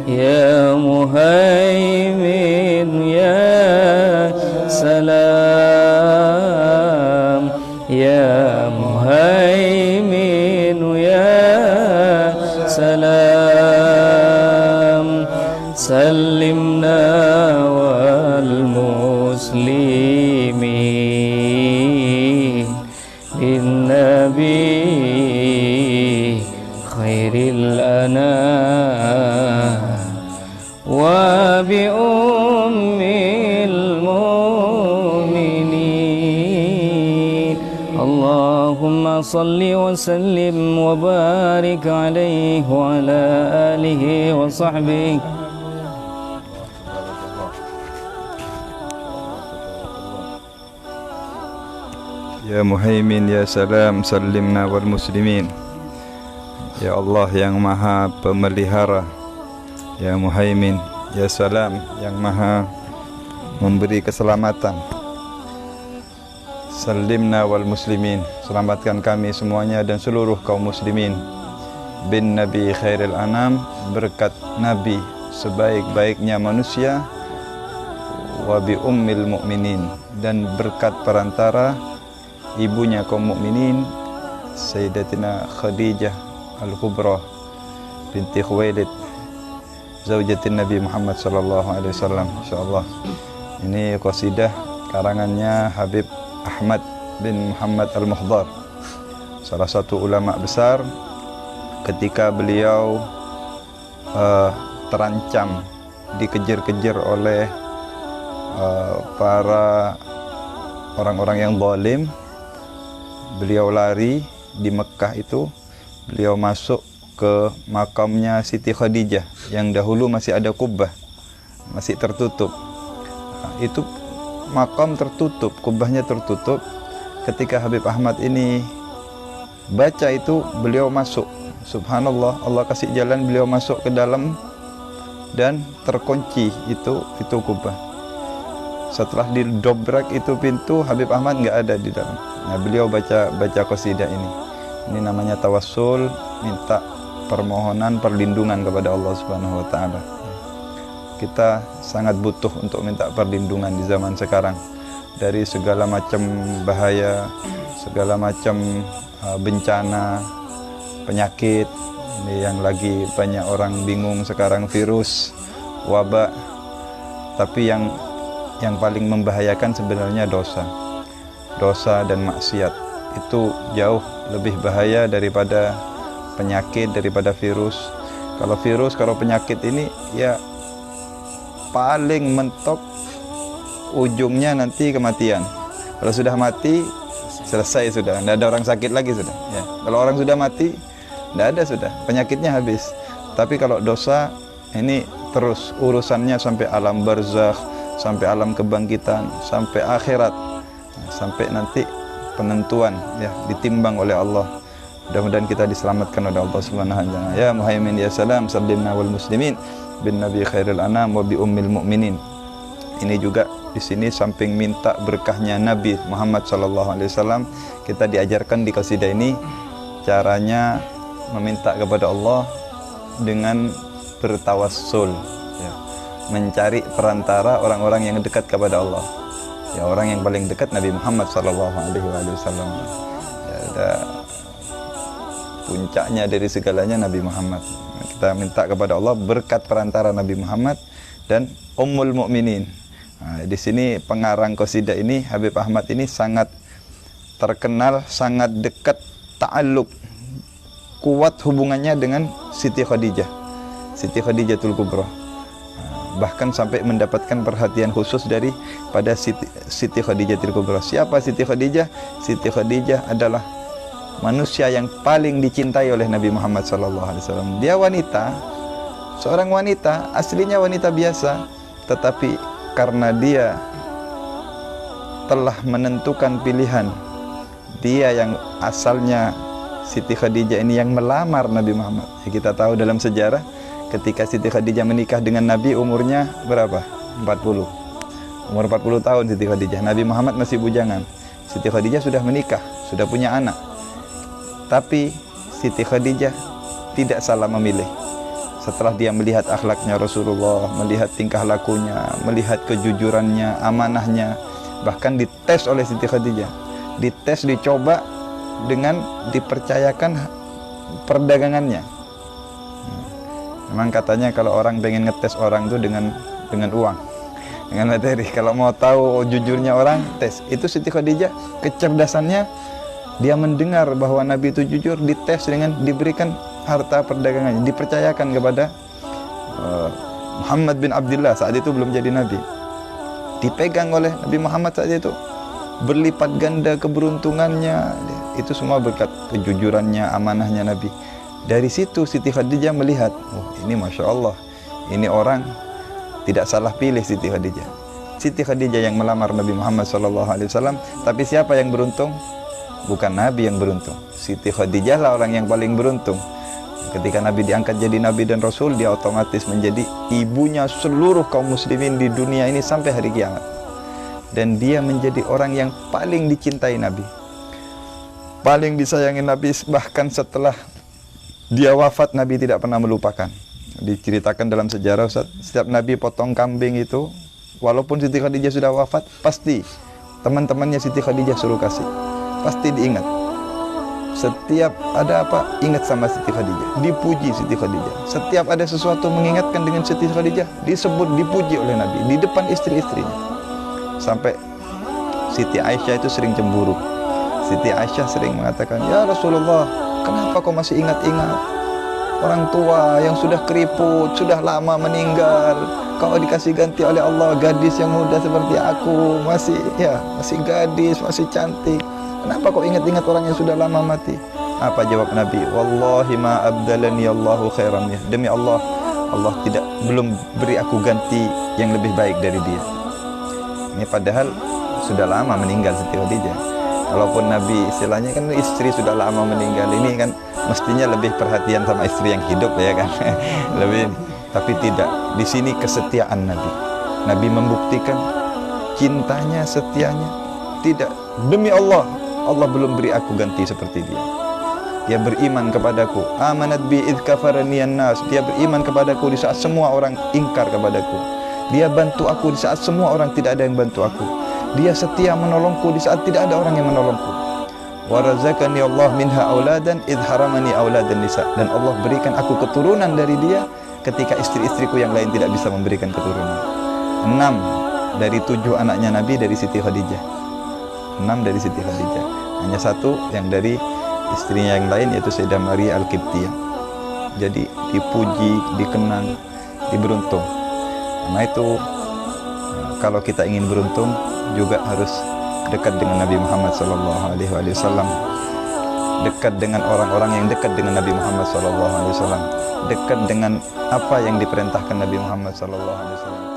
يا مهيمن يا سلام يا مهيمن يا سلام سلمنا والمسلمين للنبي خير الأنام وبأم المؤمنين اللهم صل وسلم وبارك عليه وعلى آله وصحبه Ya Muhaimin ya Salam salimna wal muslimin. Ya Allah yang maha pemelihara, ya Muhaimin ya Salam yang maha memberi keselamatan. Salimna wal muslimin, selamatkan kami semuanya dan seluruh kaum muslimin. Bin Nabi khairil anam, berkat Nabi sebaik-baiknya manusia. Wa bi ummil mu'minin, dan berkat perantara ibunya kaum mukminin, Sayyidatina Khadijah Al-Kubra binti Khuwailid zaujatin Nabi Muhammad sallallahu alaihi wasallam. Insyaallah ini qasidah karangannya Habib Ahmad bin Muhammad Al-Muhdar, salah satu ulama besar ketika beliau terancam dikejar-kejar oleh para orang-orang yang zalim. Beliau lari di Mekah itu, beliau masuk ke makamnya Siti Khadijah yang dahulu masih ada kubbah, masih tertutup. Itu makam tertutup, kubbahnya tertutup. Ketika Habib Ahmad ini baca itu, beliau masuk. Subhanallah, Allah kasih jalan, beliau masuk ke dalam dan terkunci itu kubbah. Setelah didobrak itu pintu, Habib Ahmad nggak ada di dalam. Nah, beliau baca qasidah ini. Ini namanya tawassul, minta permohonan perlindungan kepada Allah Subhanahu wa taala. Kita sangat butuh untuk minta perlindungan di zaman sekarang dari segala macam bahaya, segala macam bencana, penyakit. Ini yang lagi banyak orang bingung sekarang, virus, wabah. Tapi yang paling membahayakan sebenarnya dosa dan maksiat. Itu jauh lebih bahaya daripada penyakit, daripada virus. Kalau penyakit ini ya paling mentok ujungnya nanti kematian. Kalau sudah mati selesai sudah, tidak ada orang sakit lagi sudah ya. Kalau orang sudah mati tidak ada sudah, penyakitnya habis. Tapi kalau dosa ini terus urusannya sampai alam barzakh, sampai alam kebangkitan, sampai akhirat, sampai nanti penentuan ya, ditimbang oleh Allah. Mudah-mudahan kita diselamatkan oleh Allah Subhanahu wa taala. Ya Muhaimin ya Salam salimna wal muslimin bin Nabi khairil anam wa bi ummil mu'minin. Ini juga di sini samping minta berkahnya Nabi Muhammad sallallahu alaihi wasallam, kita diajarkan di qasidah ini caranya meminta kepada Allah dengan bertawassul ya. Mencari perantara orang-orang yang dekat kepada Allah. Ya, orang yang paling dekat Nabi Muhammad sallallahu alaihi wasallam. Ya, ada puncaknya dari segalanya Nabi Muhammad. Kita minta kepada Allah berkat perantara Nabi Muhammad dan Ummul Mukminin. Nah, di sini pengarang qasidah ini Habib Ahmad ini sangat terkenal, sangat dekat ta'alluq, kuat hubungannya dengan Siti Khadijah, Siti Khadijatul Kubra. Bahkan sampai mendapatkan perhatian khusus pada Siti Khadijatul Kubra. Siapa Siti Khadijah? Siti Khadijah adalah manusia yang paling dicintai oleh Nabi Muhammad SAW. Dia wanita, seorang wanita, aslinya wanita biasa, tetapi karena dia telah menentukan pilihan, dia yang asalnya Siti Khadijah ini yang melamar Nabi Muhammad. Ya, kita tahu dalam sejarah ketika Siti Khadijah menikah dengan Nabi umurnya berapa? 40. Umur 40 tahun Siti Khadijah. Nabi Muhammad masih bujangan. Siti Khadijah sudah menikah, sudah punya anak. Tapi Siti Khadijah tidak salah memilih. setelah dia melihat akhlaknya Rasulullah, melihat tingkah lakunya, melihat kejujurannya, amanahnya, bahkan dites oleh Siti Khadijah, dites, dicoba dengan dipercayakan perdagangannya. Memang katanya kalau orang pengen ngetes orang tuh dengan uang, dengan materi. Kalau mau tahu jujurnya orang, tes. Itu Siti Khadijah, kecerdasannya, dia mendengar bahwa Nabi itu jujur, dites dengan diberikan harta perdagangannya, dipercayakan kepada Muhammad bin Abdullah, saat itu belum jadi Nabi. Dipegang oleh Nabi Muhammad saat itu, berlipat ganda keberuntungannya. Itu semua berkat kejujurannya, amanahnya Nabi. Dari situ Siti Khadijah melihat, oh ini Masya Allah, ini orang tidak salah pilih Siti Khadijah. Siti Khadijah yang melamar Nabi Muhammad SAW, tapi siapa yang beruntung? Bukan Nabi yang beruntung, Siti Khadijah lah orang yang paling beruntung. Ketika Nabi diangkat jadi Nabi dan Rasul, dia otomatis menjadi ibunya seluruh kaum muslimin di dunia ini sampai hari kiamat. Dan dia menjadi orang yang paling dicintai Nabi, paling disayangi Nabi. Bahkan setelah dia wafat, Nabi tidak pernah melupakan. Diceritakan dalam sejarah, setiap Nabi potong kambing itu, walaupun Siti Khadijah sudah wafat, pasti teman-temannya Siti Khadijah suruh kasih, pasti diingat. Setiap ada apa, ingat sama Siti Khadijah, dipuji Siti Khadijah. Setiap ada sesuatu mengingatkan dengan Siti Khadijah, disebut, dipuji oleh Nabi di depan istri-istrinya. Sampai Siti Aisyah itu sering cemburu. Siti Aisyah sering mengatakan, ya Rasulullah, kenapa kau masih ingat-ingat orang tua yang sudah keriput, sudah lama meninggal? Kau dikasih ganti oleh Allah gadis yang muda seperti aku, masih gadis, masih cantik. Kenapa kau ingat-ingat orang yang sudah lama mati? Apa jawab Nabi? Wallahi ma abdalani Allahu khairan minhu. Demi Allah, Allah belum beri aku ganti yang lebih baik dari dia. Ini padahal sudah lama meninggal Siti Khadijah. Walaupun Nabi istilahnya kan istri sudah lama meninggal, ini kan mestinya lebih perhatian sama istri yang hidup ya kan. Lebih, tapi tidak. Di sini kesetiaan Nabi. Nabi membuktikan cintanya, setianya. Tidak, demi Allah, Allah belum beri aku ganti seperti dia. Dia beriman kepadaku. Amanat bi idh kafarani an-nas. Dia beriman kepadaku di saat semua orang ingkar kepadaku. Dia bantu aku di saat semua orang tidak ada yang bantu aku. Dia setia menolongku di saat tidak ada orang yang menolongku. Wa razaqani Allah minha auladan idh haramani auladan nisa. Dan Allah berikan aku keturunan dari dia ketika istri-istriku yang lain tidak bisa memberikan keturunan. 6 dari 7 anaknya Nabi dari Siti Khadijah. 6 dari Siti Khadijah. Hanya 1 yang dari istrinya yang lain, yaitu Sayyidah Maria Al-Qibtiyah. Jadi dipuji, dikenang, diberuntung. Karena itu kalau kita ingin beruntung juga harus dekat dengan Nabi Muhammad SAW, dekat dengan orang-orang yang dekat dengan Nabi Muhammad SAW, dekat dengan apa yang diperintahkan Nabi Muhammad SAW.